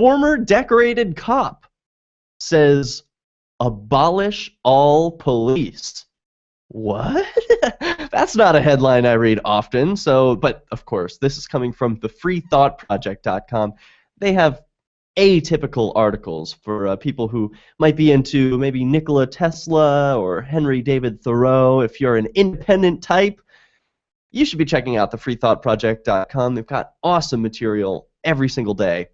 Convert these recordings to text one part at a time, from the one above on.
Former decorated cop says, "Abolish all police." What? That's not a headline I read often. But of course, this is coming from thefreethoughtproject.com. They have atypical articles for people who might be into maybe Nikola Tesla or Henry David Thoreau. If you're an independent type, you should be checking out thefreethoughtproject.com. They've got awesome material every single day.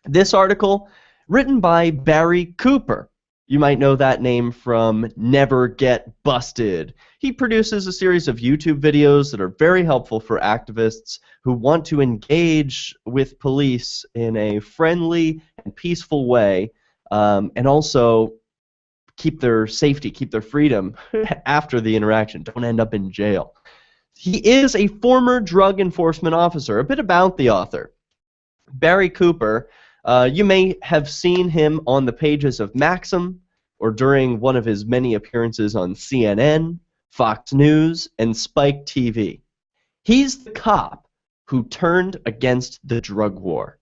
This article, written by Barry Cooper. You might know that name from Never Get Busted. He produces a series of YouTube videos that are very helpful for activists who want to engage with police in a friendly and peaceful way, and also keep their safety, keep their freedom after the interaction. Don't end up in jail. He is a former drug enforcement officer. A bit about the author. Barry Cooper, you may have seen him on the pages of Maxim or during one of his many appearances on CNN, Fox News, and Spike TV. He's the cop who turned against the drug war.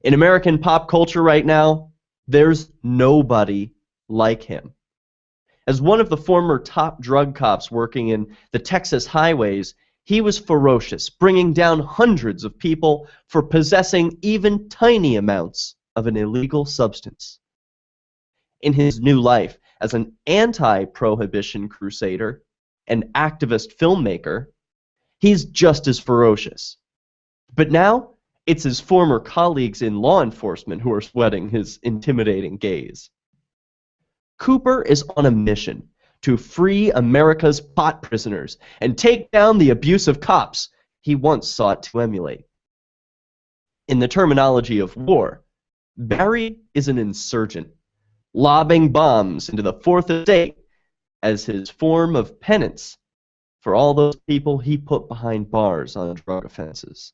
In American pop culture right now, there's nobody like him. As one of the former top drug cops working in the Texas highways, he was ferocious, bringing down hundreds of people for possessing even tiny amounts of an illegal substance. In his new life as an anti-prohibition crusader and activist filmmaker, he's just as ferocious. But now, it's his former colleagues in law enforcement who are sweating his intimidating gaze. Cooper is on a mission to free America's pot prisoners and take down the abusive cops he once sought to emulate. In the terminology of war, Barry is an insurgent, lobbing bombs into the Fourth Estate as his form of penance for all those people he put behind bars on drug offenses.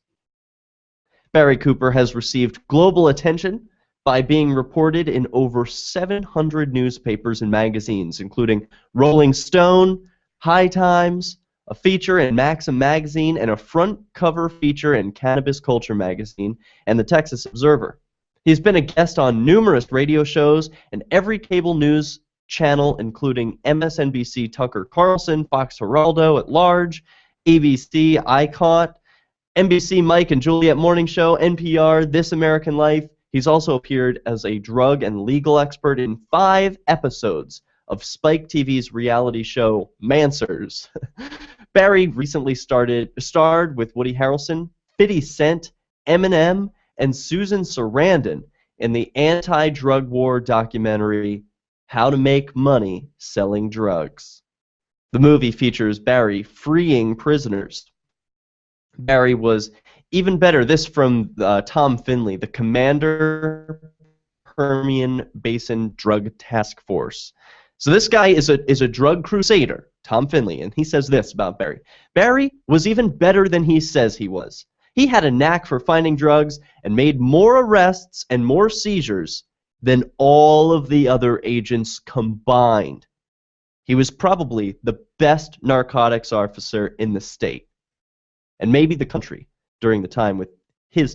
Barry Cooper has received global attention by being reported in over 700 newspapers and magazines, including Rolling Stone, High Times, a feature in Maxim magazine, and a front cover feature in Cannabis Culture magazine and the Texas Observer. He's been a guest on numerous radio shows and every cable news channel, including MSNBC Tucker Carlson, Fox Geraldo at Large, ABC ICOT, NBC Mike and Juliet Morning Show, NPR, This American Life. He's also appeared as a drug and legal expert in 5 episodes of Spike TV's reality show Mansers. Barry recently starred with Woody Harrelson, 50 Cent, Eminem, and Susan Sarandon in the anti-drug war documentary How to Make Money Selling Drugs. The movie features Barry freeing prisoners. Barry was even better. This from Tom Finley, the Commander Permian Basin Drug Task Force. So this guy is a drug crusader, Tom Finley, and he says this about Barry. Barry was even better than he says he was. He had a knack for finding drugs and made more arrests and more seizures than all of the other agents combined. He was probably the best narcotics officer in the state, and maybe the country, during the time with his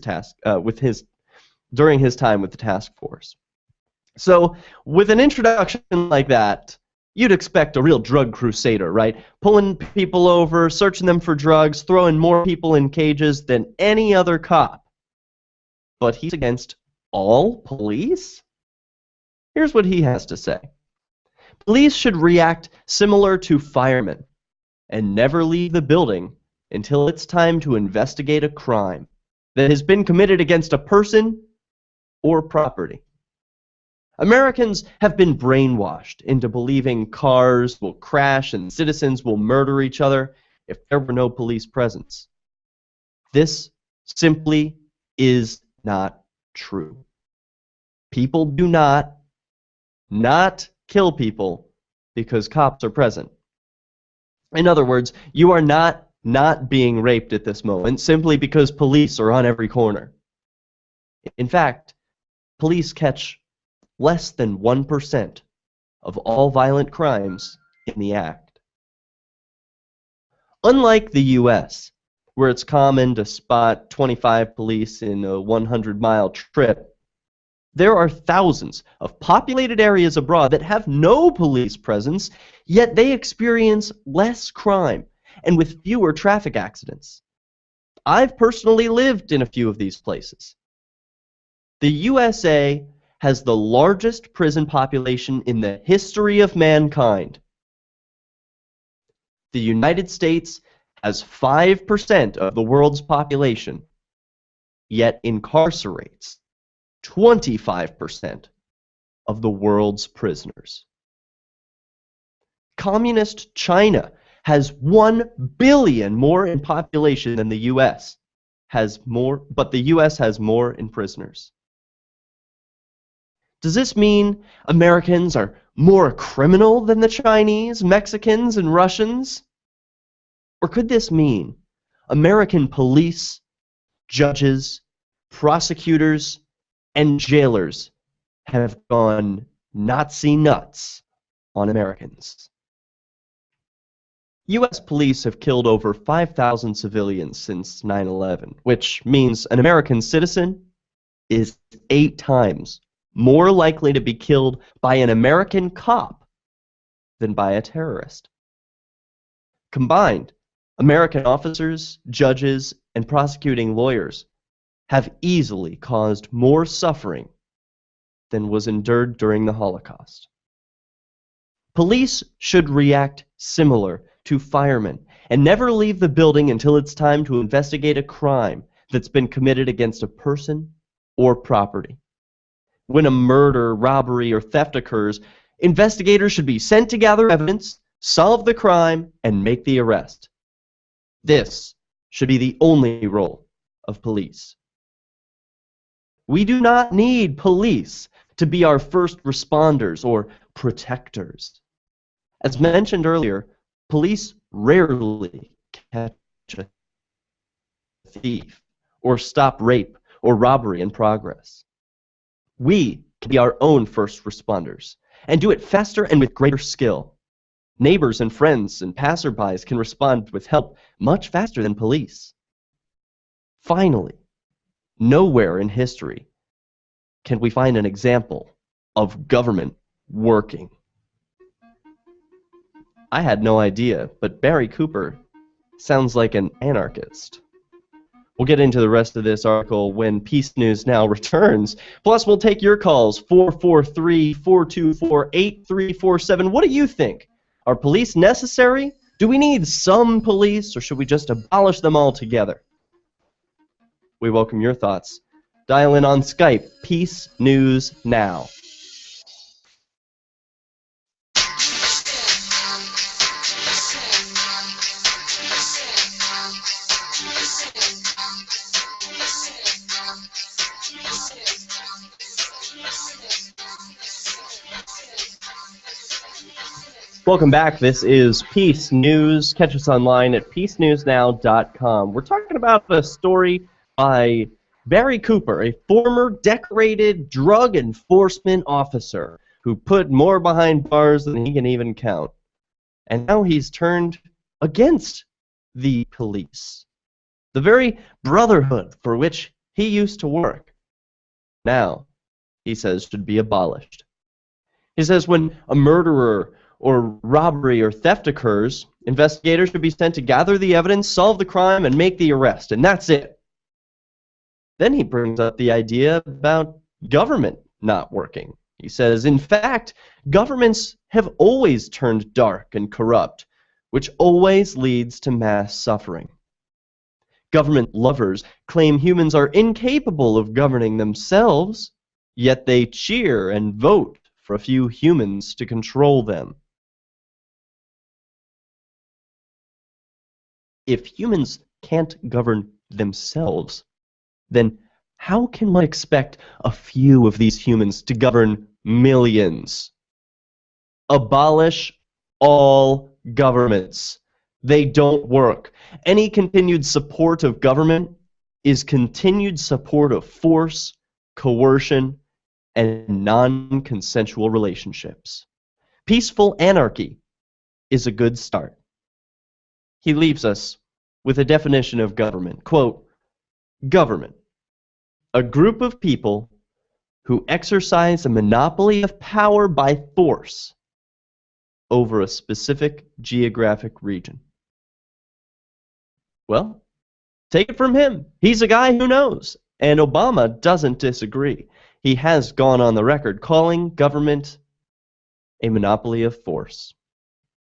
during his time with the task force. So, with an introduction like that, you'd expect a real drug crusader, right? Pulling people over, searching them for drugs, throwing more people in cages than any other cop. But he's against all police? Here's what he has to say. Police should react similar to firemen and never leave the building until it's time to investigate a crime that has been committed against a person or property. Americans have been brainwashed into believing cars will crash and citizens will murder each other if there were no police presence. This simply is not true. People do not kill people because cops are present. In other words, you are not being raped at this moment simply because police are on every corner. In fact, police catch less than 1% of all violent crimes in the act. Unlike the U.S., where it's common to spot 25 police in a 100-mile trip, There are thousands of populated areas abroad that have no police presence, yet they experience less crime and with fewer traffic accidents. I've personally lived in a few of these places. The USA has the largest prison population in the history of mankind. The United States has 5% of the world's population, yet incarcerates 25% of the world's prisoners. Communist China has 1 billion more in population than the US but the US has more in prisoners. Does this mean Americans are more criminal than the Chinese, Mexicans, and Russians? Or could this mean American police, judges, prosecutors, and jailers have gone Nazi nuts on Americans? U.S. police have killed over 5,000 civilians since 9/11, which means an American citizen is 8 times more likely to be killed by an American cop than by a terrorist. Combined, American officers, judges, and prosecuting lawyers have easily caused more suffering than was endured during the Holocaust. Police should react similar to firemen and never leave the building until it's time to investigate a crime that's been committed against a person or property. When a murder, robbery, or theft occurs, investigators should be sent to gather evidence, solve the crime, and make the arrest. This should be the only role of police. We do not need police to be our first responders or protectors. As mentioned earlier, police rarely catch a thief or stop rape or robbery in progress. We can be our own first responders and do it faster and with greater skill. Neighbors and friends and passerbys can respond with help much faster than police. Finally, nowhere in history can we find an example of government working. I had no idea, but Barry Cooper sounds like an anarchist. We'll get into the rest of this article when Peace News Now returns. Plus, we'll take your calls, 443-424-8347. What do you think? Are police necessary? Do we need some police, or should we just abolish them altogether? We welcome your thoughts. Dial in on Skype, Peace News Now. Welcome back. This is Peace News. Catch us online at peacenewsnow.com. We're talking about a story by Barry Cooper, a former decorated drug enforcement officer who put more behind bars than he can even count. And now he's turned against the police, the very brotherhood for which he used to work. Now, he says, should be abolished. He says when a murderer or robbery or theft occurs, investigators should be sent to gather the evidence, solve the crime, and make the arrest, and that's it. Then he brings up the idea about government not working. He says, in fact, governments have always turned dark and corrupt, which always leads to mass suffering. Government lovers claim humans are incapable of governing themselves, yet they cheer and vote for a few humans to control them. If humans can't govern themselves, then how can one expect a few of these humans to govern millions? Abolish all governments. They don't work. Any continued support of government is continued support of force, coercion, and non-consensual relationships. Peaceful anarchy is a good start. He leaves us with a definition of government. Quote, government, a group of people who exercise a monopoly of power by force over a specific geographic region? Well, take it from him. He's a guy who knows. And Obama doesn't disagree. He has gone on the record calling government a monopoly of force.